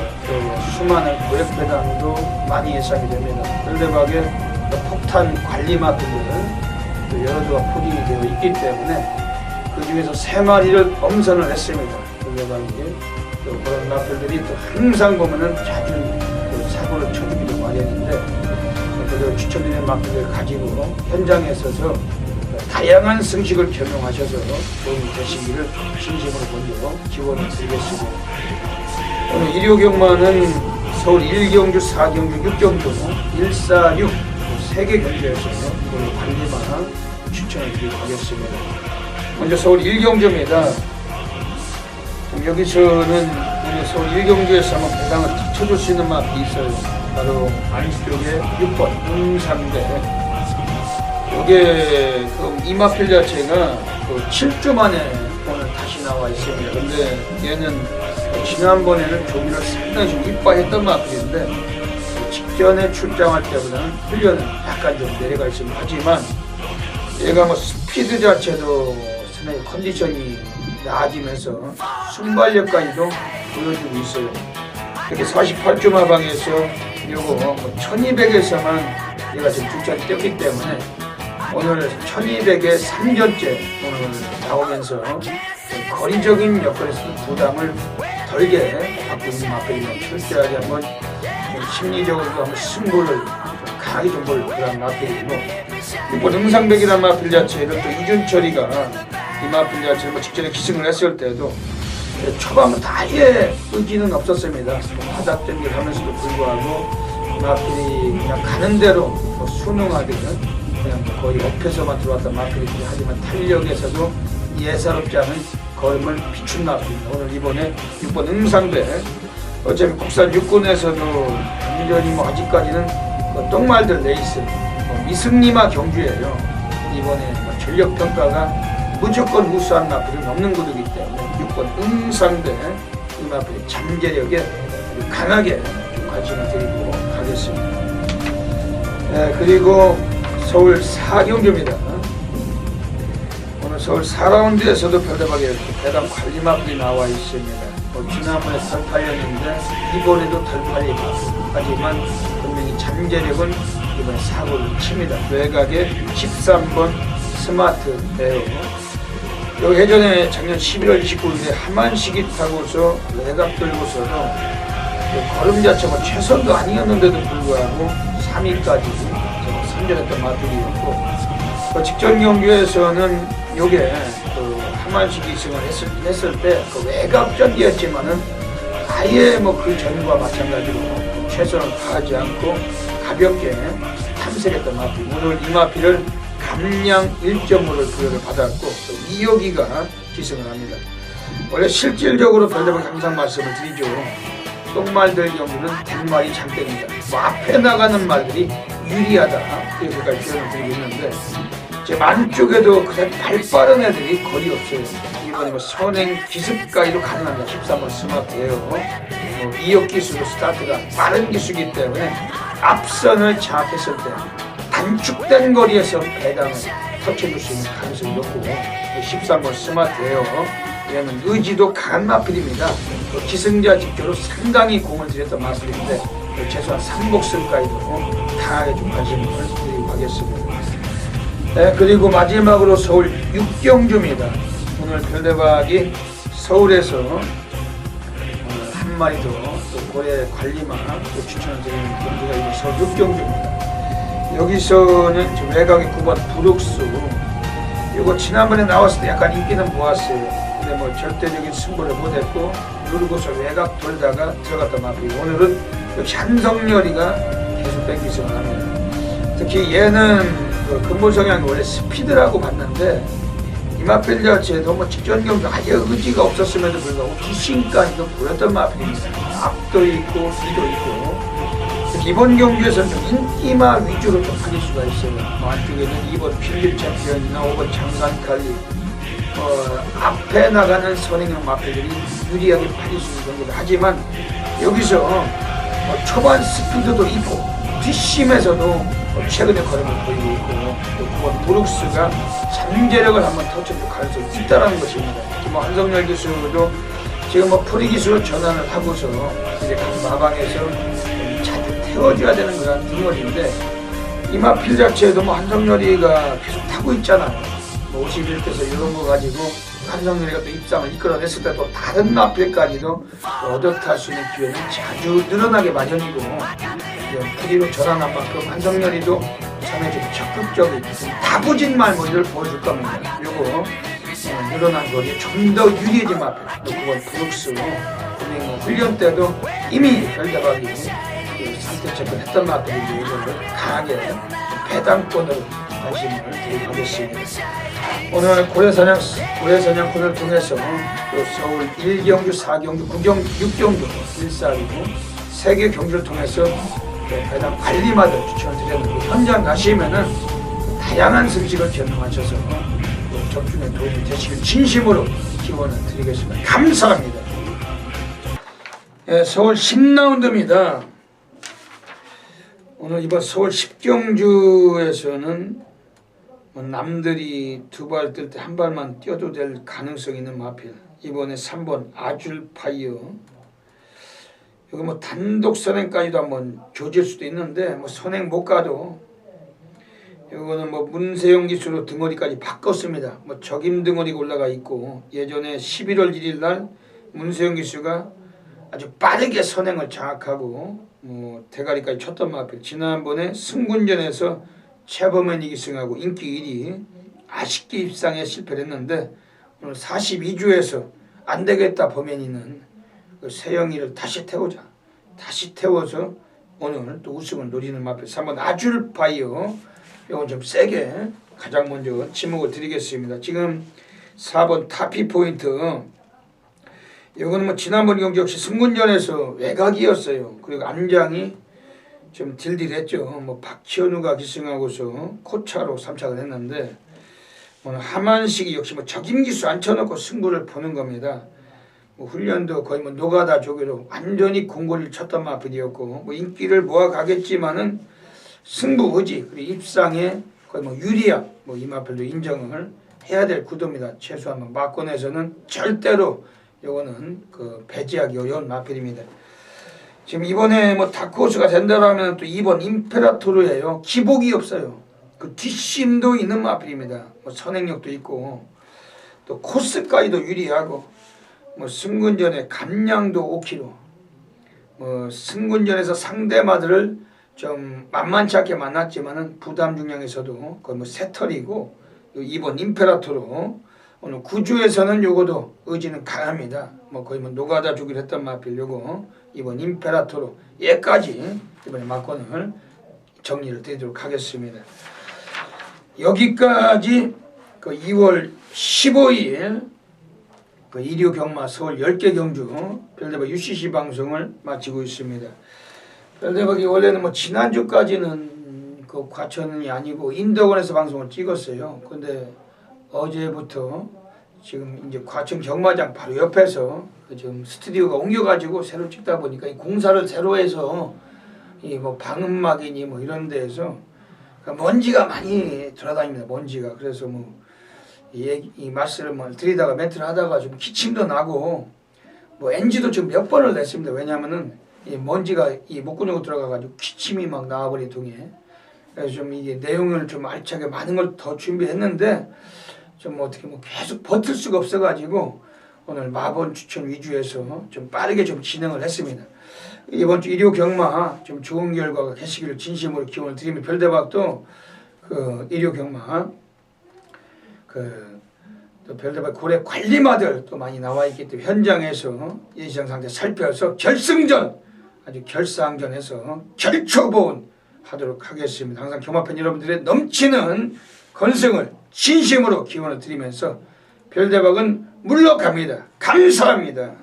수많은 고액 배당도 많이 예상이 됩니다. 별대박의 폭탄 관리 마필들은 여러 조가 포진이 되어 있기 때문에 그 중에서 3마리를 엄선을 했습니다. 별대박이 또 그런 마필들이 또 항상 보면은 자주 사고를 쳐주기도 마련인데, 그래서 추천드리는 마필을 가지고 현장에 서서 다양한 승식을 적용하셔서 도움이 되시기를 진심으로 먼저 기원을 드리겠습니다. 오늘 일요경마는 서울 1경주, 4경주, 6경주, 146 3개 경주에서 오늘 관리만 추천을 드리고 가겠습니다. 먼저 서울 1경주입니다. 여기서는 서울 1경주에서 한번 배당을 쳐줄 수 있는 마필이 있어요. 바로 안쪽에 6번 응상대. 이게 이 마필 자체가 7주 만에 오늘 다시 나와 있습니다. 근데 얘는 지난번에는 조기를 상당히 좀 이뻐했던 마필인데, 직전에 출장할 때보다는 훈련은 약간 좀 내려가 있습니다. 하지만 얘가 뭐 스피드 자체도 상당히 컨디션이 나아지면서 순발력까지도 보여주고 있어요. 이렇게 48주 마방에서 요거 1200에서만 얘가 지금 출전이 뛰었기 때문에 오늘 1200에 3전째 오늘 나오면서 거리적인 역할에서도 부담을 덜게 받고 있는 마필이면 철저하게 한번 심리적으로도 한번 승부를 강하게 좀 볼 그런 마필이고, 이번 응상백이라는 마필 자체를 또 이준철이가 이 마필 자체를 뭐 직전에 기승을 했을 때도 초반부터 아예 의지는 없었습니다. 바닥 전개를 하면서도 불구하고 마필이 그냥 가는 대로 뭐 순응하게 그냥 거의 업혀서만 들어왔던 마필이지, 하지만 탄력에서도 예사롭지 않은 걸음을 비춘 마필입니다. 오늘 이번에 6번 응상배, 어차피 국산 육군에서도 완전히 뭐 아직까지는 똥말들 레이스 미승리마 경주예요. 이번에 전력 평가가 무조건 우수한 마필은 없는 구두이기 때문에 6번 응상배 이 마필의 잠재력에 강하게 좀 관심을 드리고 가겠습니다. 그리고 서울 4경주입니다. 오늘 서울 4라운드에서도 별대박에 이렇게 배당 관리 마필이 나와 있습니다. 지난번에 덜 팔렸는데 이번에도 덜 팔리고, 하지만 분명히 잠재력은 이번에 사고를 칩니다. 외곽에 13번 스마트 에어. 여기 예전에 작년 11월 29일에 하만식이 타고서 외곽 들고서도 걸음 자체가 최선도 아니었는데도 불구하고 3위까지 선전했던 마필이었고, 직전 경기에서는 요게 하만식이 승을 했을 때 외곽 전기였지만은 아예 그 전과 마찬가지로 최선을 다하지 않고 가볍게 탐색했던 마필. 오늘 이 마필을 감량 1점으로 부여를 받았고, 이여기가 기승을 합니다. 원래 실질적으로 별대박 항상 말씀을 드리죠. 똥말들 경우는 100마리 장땡이다. 앞에 나가는 말들이 유리하다. 그렇게까지 표현을 드리고 있는데, 지금 안쪽에도 그냥 발 빠른 애들이 거의 없어요. 이번에 선행 기습까지도 가능합니다. 13번 스마트예요. 이역 기술로 스타트가 빠른 기술이기 때문에 앞선을 장악했을 때 단축된 거리에서 배당을 터쳐줄 수 있는 가능성이 높고, 13번 스마트예요. 얘는 의지도 강한 마필입니다. 기승자 직조로 상당히 공을 들였던 마필인데 최소한 삼복승까지도 강하게 좀 관심을 드리고 가겠습니다. 네, 그리고 마지막으로 서울 육경주입니다. 오늘 별대박이 서울에서 한 마리 더 고래 관리마 또 추천을 드리는 경주가 이번 서울 육경주입니다. 여기서는 지금 외곽의 9번 브룩스, 이거 지난번에 나왔을 때 약간 인기는 모았어요. 근데 뭐 절대적인 승부를 못했고 누르고서 외곽 돌다가 들어갔던 마필이 오늘은 역시 한성열이가 계속 뺑기승을 합니다. 특히 얘는 그 근본 성향이 원래 스피드라고 봤는데 이 마필 자체도 뭐 직전 경주 아예 의지가 없었음에도 불구하고 뒷심까지도 보였던 마필입니다. 앞도 있고 뒤도 있고 이번 경주에서는 좀 인기마 위주로 좀 팔릴 수가 있어요. 안쪽에는 2번 필립 챔피언이나 5번 장관칼리 앞에 나가는 선행형 마필들이 유리하게 팔릴 수 있는 경기를 하지만 여기서 초반 스피드도 있고 뒷심에서도 최근에 걸음을 보이고 있고 또 9번 브룩스가 잠재력을 한번 터쳐줄 가능성이 있다는 것입니다. 특히 한성열 기수도 지금 프리 기수로 전환을 하고서 이제 각 마방에서 자주 태워줘야 되는 그런 등월인데 이 마필 자체도 한성열이가 계속 타고 있잖아요. 51대에서 이런 거 가지고 한성열이가 또 입상을 이끌어냈을 때 또 다른 마필까지도 얻어탈 수 있는 기회는 자주 늘어나게 마련이고 프리로 전환한 만큼 한성열이도 상당히 좀 적극적인 다부진 말머리를 보여줄 겁니다. 요거 늘어난 거리 좀 더 유리해진 마필 또 그건 브룩스 훈련 때도 이미 별대박이 선택책을 했던 마필인데 이걸 강하게 배당권으로 관심을 드리고 가겠습니다. 오늘 고래사냥 코너를 통해서 또 서울 1경주, 4경주, 9경주, 6경주, 1사리고 3개 경주를 통해서 배당 관리마들 추천을 드렸는데 현장 가시면은 다양한 승식을 경험하셔서 적중에 도움이 되시길 진심으로 기원을 드리겠습니다. 감사합니다. 네, 서울 10라운드입니다. 오늘 이번 서울 10경주에서는 남들이 두 발 뜰 때 한 발만 뛰어도 될 가능성이 있는 마필 이번에 3번 아줄파이어 여기 단독 선행까지도 한번 조질 수도 있는데 선행 못 가도 이거는 문세영 기수로 등어리까지 바꿨습니다. 적임 등어리가 올라가 있고 예전에 11월 1일 날 문세영 기수가 아주 빠르게 선행을 장악하고 대가리까지 쳤던 마필 지난번에 승군전에서 최범현 이기승하고 인기 1위 아쉽게 입상에 실패를 했는데 오늘 42주에서 안 되겠다 범현이는 세영이를 다시 태워서 오늘 또 우승을 노리는 마필 3번 아줄파이어 이건 좀 세게 가장 먼저 지목을 드리겠습니다. 지금 4번 타피포인트 이거는 지난번 경기 역시 승군전에서 외곽이었어요. 그리고 안장이 좀 딜딜했죠. 박현우가 기승하고서 코차로 3착을 했는데 오늘 하만식이 역시 적임기수 앉혀놓고 승부를 보는 겁니다. 훈련도 거의 노가다 조교로 완전히 공고리를 쳤던 마필이었고 인기를 모아가겠지만은 승부 의지 그리고 입상에 거의 유리한 이 마필도 인정을 해야 될 구도입니다. 최소한 막권에서는 절대로 요거는 배제하기 어려운 마필입니다. 지금 이번에 다크호스가 된다라면 또 2번 임페라토르예요. 기복이 없어요. 그 뒷심도 있는 마필입니다. 선행력도 있고 또 코스까지도 유리하고 승군전에 감량도 5kg. 승군전에서 상대마들을 좀 만만치 않게 만났지만은 부담 중량에서도 거의 새털이고 2번 임페라토르 오늘 9주에서는 요거도 의지는 강합니다. 거의 노가다 주기로 했던 마필 요거 이번 임페라토르 얘까지 이번에 막권을 정리를 드리도록 하겠습니다. 여기까지 2월 15일 일요 경마 서울 10개 경주 별대박 UCC 방송을 마치고 있습니다. 별대박이 원래는 지난주까지는 과천이 아니고 인덕원에서 방송을 찍었어요. 근데 어제부터 지금 이제 과천 경마장 바로 옆에서 지금 스튜디오가 옮겨가지고 새로 찍다 보니까 이 공사를 새로 해서 이 방음막이니 이런 데에서 먼지가 많이 돌아다닙니다. 먼지가. 그래서 이 말씀을 드리다가 멘트를 하다가 좀 기침도 나고 뭐 NG도 지금 몇 번을 냈습니다. 왜냐하면은 이 먼지가 이 목구멍으로 들어가가지고 기침이 막 나와버린 통에. 그래서 좀 이게 내용을 좀 알차게 많은 걸 더 준비했는데 좀 어떻게 뭐 계속 버틸 수가 없어가지고 오늘 마본 추천 위주에서 좀 빠르게 좀 진행을 했습니다. 이번 주 일요 경마 좀 좋은 결과가 계시기를 진심으로 기원을 드리며 별대박도 그 일요 경마 또 별대박 고래 관리마들 또 많이 나와 있기 때문에 현장에서 예시장 상태 살펴서 결승전 아주 결상전에서 결초보온 하도록 하겠습니다. 항상 경마팬 여러분들의 넘치는 건승을 진심으로 기원을 드리면서 별대박은 물러갑니다. 감사합니다.